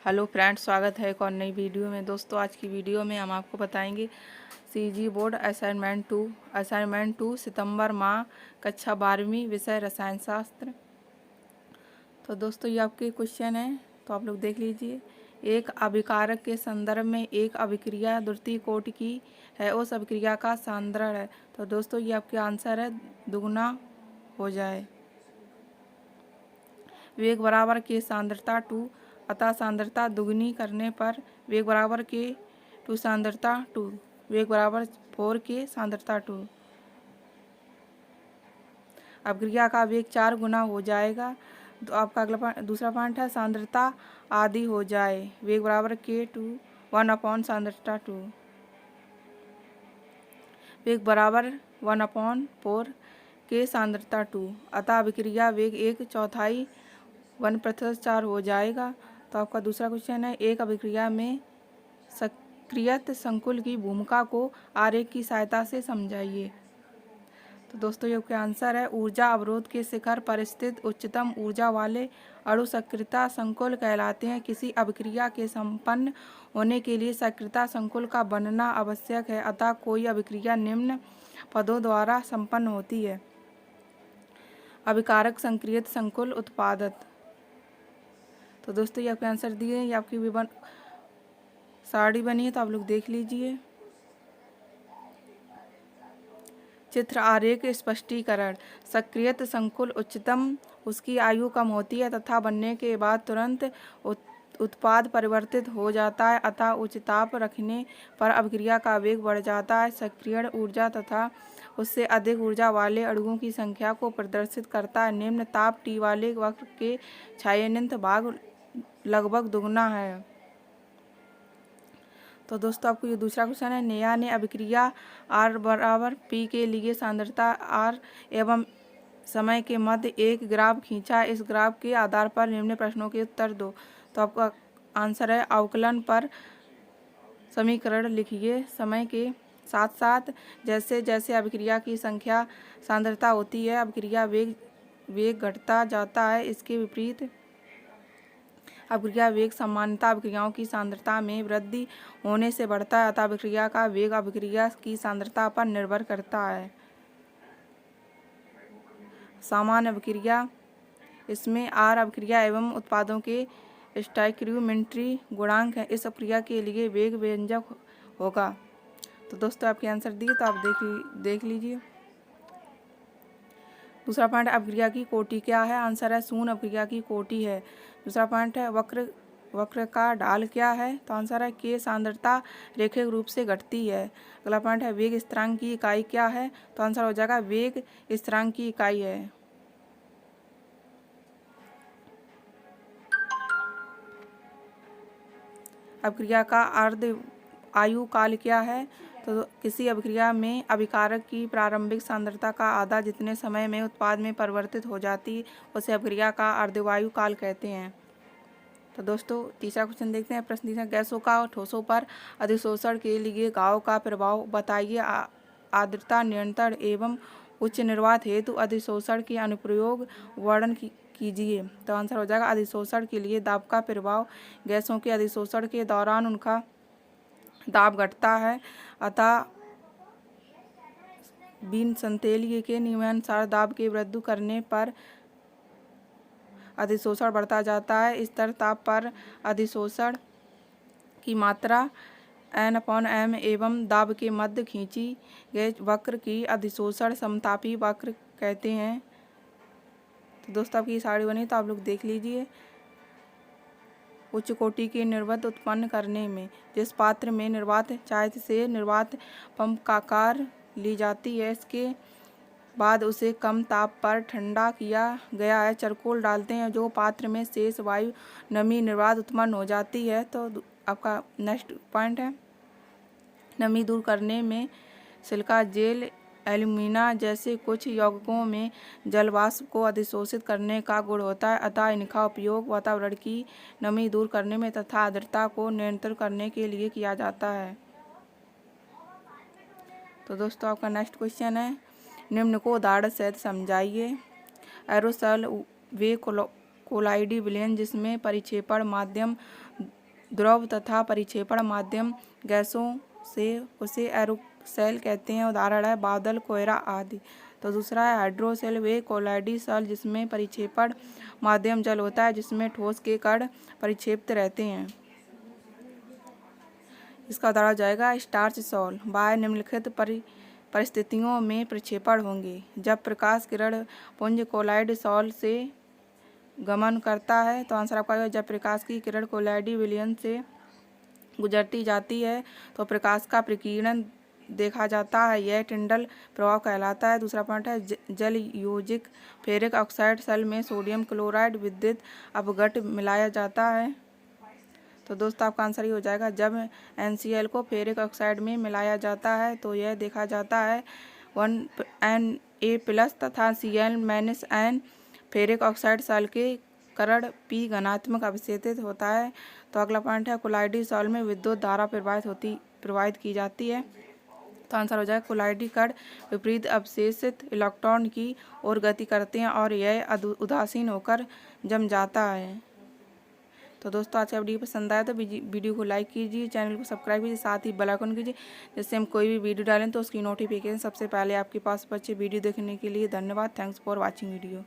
Hello friends, स्वागत है एक और नई वीडियो में। दोस्तों, आज की वीडियो में हम आपको बताएंगे सीजी बोर्ड असाइनमेंट 2 सितंबर माह कक्षा 12वीं विषय रसायन शास्त्र। तो दोस्तों, ये आपके क्वेश्चन हैं, तो आप लोग देख लीजिए। एक अभिकारक के संदर्भ में एक अभिक्रिया द्वितीय कोटि की है, उस अभिक्रिया का सांद्रण है। तो दोस्तों, ये आपके आंसर है दुगुना हो जाए। वेग बराबर के सांद्रता 2, अतः सांद्रता दुगनी करने पर वेग बराबर के 2 सांद्रता 2, वेग बराबर 4 के सांद्रता 2। अभिक्रिया का वेग 4 गुना हो जाएगा। तो आपका अगला दूसरा पॉइंट है सांद्रता आधी हो जाए, वेग बराबर के 1 अपॉन सांद्रता 2, वेग बराबर 1 अपॉन 4 के सांद्रता 2, अतः अभिक्रिया वेग 1/4 1/4 हो जाएगा। तो आपका दूसरा क्वेश्चन है एक अभिक्रिया में सक्रियत संकुल की भूमिका को आरेख की सहायता से समझाइए। तो दोस्तों, ये आपका आंसर है ऊर्जा अवरोध के शिखर पर स्थित उच्चतम ऊर्जा वाले अणु सक्रियता संकुल कहलाते हैं। किसी अभिक्रिया के संपन्न होने के लिए सक्रियता संकुल का बनना आवश्यक है, अतः कोई अभिक्रिया निम्न पदों द्वारा संपन्न होती है। अभिकारक संक्रियत संकुल उत्पादक। तो दोस्तों, ये आपके आंसर दिए, ये आपकी विवरण साड़ी बनी है, तो आप लोग देख लीजिए। चित्र आरेख स्पष्टीकरण। सक्रियत संकुल उच्चतम उसकी आयु कम होती है तथा बनने के बाद तुरंत उत्पाद परिवर्तित हो जाता है, अतः उच्च ताप रखने पर अभिक्रिया का वेग बढ़ जाता है। सक्रियण ऊर्जा तथा उससे अधिक ऊर्जा वाले अणुओं की संख्या को प्रदर्शित करता है। निम्न ताप टी वाले वक्र के छायांकित भाग लगभग दुगना है। तो दोस्तों, आपको ये दूसरा क्वेश्चन है नेहा ने अभिक्रिया R बराबर P के लिए सांद्रता R एवं समय के मध्य एक ग्राफ खींचा। इस ग्राफ के आधार पर निम्न प्रश्नों के उत्तर दो। तो आपका आंसर है अवकलन पर समीकरण लिखिए। समय के साथ साथ जैसे जैसे अभिक्रिया की संख्या सांद्रता होती है, अभिक्रिया वेग घटता जाता है। इसके विपरीत अभिक्रिया वेग सामान्यतः अभिक्रियाओं की सांद्रता में वृद्धि होने से बढ़ता है, अतः अभिक्रिया का वेग अभिक्रिया की सांद्रता पर निर्भर करता है। सामान्य अभिक्रिया, इसमें R अभिक्रिया एवं उत्पादों के स्टोइकियोमेट्री गुणांक है। इस अभिक्रिया के लिए वेग व्यंजक होगा। तो दोस्तों, आपके आंसर दिए, तो आप देख लीजिए। दूसरा पॉइंट, अभिक्रिया की कोटि क्या है? आंसर है शून्य अभिक्रिया की कोटि है। दूसरा पॉइंट है वक्र का ढाल क्या है? तो आंसर है के सांद्रता रेखिक रूप से घटती है। अगला पॉइंट है वेग स्थिरांक की इकाई क्या है? तो आंसर हो जाएगा वेग स्थिरांक की इकाई है। अभिक्रिया का अर्ध आयु काल क्या है? तो किसी अभिक्रिया में अभिकारक की प्रारंभिक सांद्रता का आधा जितने समय में उत्पाद में परिवर्तित हो जाती उसे अभिक्रिया का अर्धवायु काल कहते हैं। तो दोस्तों, तीसरा क्वेश्चन देखते हैं। प्रश्न तीसरा, गैसों का ठोसों पर अधिशोषण के लिए गाव का प्रभाव बताइए। आर्द्रता नियंत्रण एवं उच्च निर्वात हेतु अधिशोषण के अनुप्रयोग वर्णन कीजिए। तो आंसर हो जाएगा अधिशोषण के लिए दाब का प्रभाव। गैसों के अधिशोषण के दौरान उनका दाब घटता है, अतः बीन संतेलिए के नियमानुसार दाब के वृद्धि करने पर अधिशोषण बढ़ता जाता है। स्तर ताप पर अधिशोषण की मात्रा N/m एवं दाब के मध्य खींची गए वक्र की अधिशोषण समतापी वक्र कहते हैं। तो दोस्तों, आपकी साड़ी बनी, तो आप लोग देख लीजिए। उच्च कोटि के निर्वात उत्पन्न करने में जिस पात्र में निर्वात चायत से निर्वात पंप का आकार ली जाती है, इसके बाद उसे कम ताप पर ठंडा किया गया है, चरकोल डालते हैं, जो पात्र में शेष वायु नमी निर्वात उत्पन्न हो जाती है। तो आपका नेक्स्ट पॉइंट है नमी दूर करने में सिलिका जेल एल्यूमिना जैसे कुछ यौगिकों में जलवाष्प को अधिशोषित करने का गुण होता है, अतः इनका उपयोग वातावरण की नमी दूर करने में तथा आर्द्रता को नियंत्रित करने के लिए किया जाता है। तो दोस्तों, आपका नेक्स्ट क्वेश्चन है निम्न को उदाहरण सहित समझाइए। एरोसोल वे कोलाइडी विलयन जिसमें परिक्षेपण माध्यम द्रव तथा परिक्षेपण माध्यम गैसों से उसे एरोसेल कहते हैं। उदाहरण है बादल, कोहरा आदि। तो दूसरा है हाइड्रोसेल वे कोलाइडी सेल जिसमें परिक्षेपण माध्यम जल होता है जिसमें ठोस के कण परिक्षेपित रहते हैं। इसका उदाहरण जाएगा स्टार्च सॉल। बाह्य निम्नलिखित परिस्थितियों में प्रक्षेपण होंगे। जब प्रकाश किरण पुंज कोलाइड सॉल से गमन करता है, तो आंसर आपका आएगा जब प्रकाश की किरण कोलाइडी विलयन से गुजरती जाती है तो प्रकाश का प्रकीर्णन देखा जाता है। यह टिंडल प्रभाव कहलाता है। दूसरा पॉइंट है जल योजिक फेरिक ऑक्साइड सेल में सोडियम क्लोराइड विद्युत अपघट्ट मिलाया जाता है। तो दोस्तों आपका आंसर ये हो जाएगा जब NaCl को फेरिक ऑक्साइड में मिलाया जाता है तो यह देखा जाता है 1Na+ तथा Cl-N फेरिक ऑक्साइड सेल के करण P घनात्मक अवशेषित होता है। तो अगला पॉइंट है कोलाइडी सेल में विद्युत धारा प्रवाहित की जाती है। तो आंसर हो जाएगा कोलाइडी कण विपरीत अवशेषित इलेक्ट्रॉन की ओर गति करते हैं और यह उदासीन होकर जम जाता है। तो दोस्तों आज का वीडियो पसंद आया तो वीडियो को लाइक कीजिए, चैनल को सब्सक्राइब कीजिए, साथ ही बेल आइकन कीजिए जिससे हम कोई भी वीडियो डालें तो उसकी नोटिफिकेशन सबसे पहले आपके पास पहुंचे। वीडियो देखने के लिए धन्यवाद। Thanks for watching video.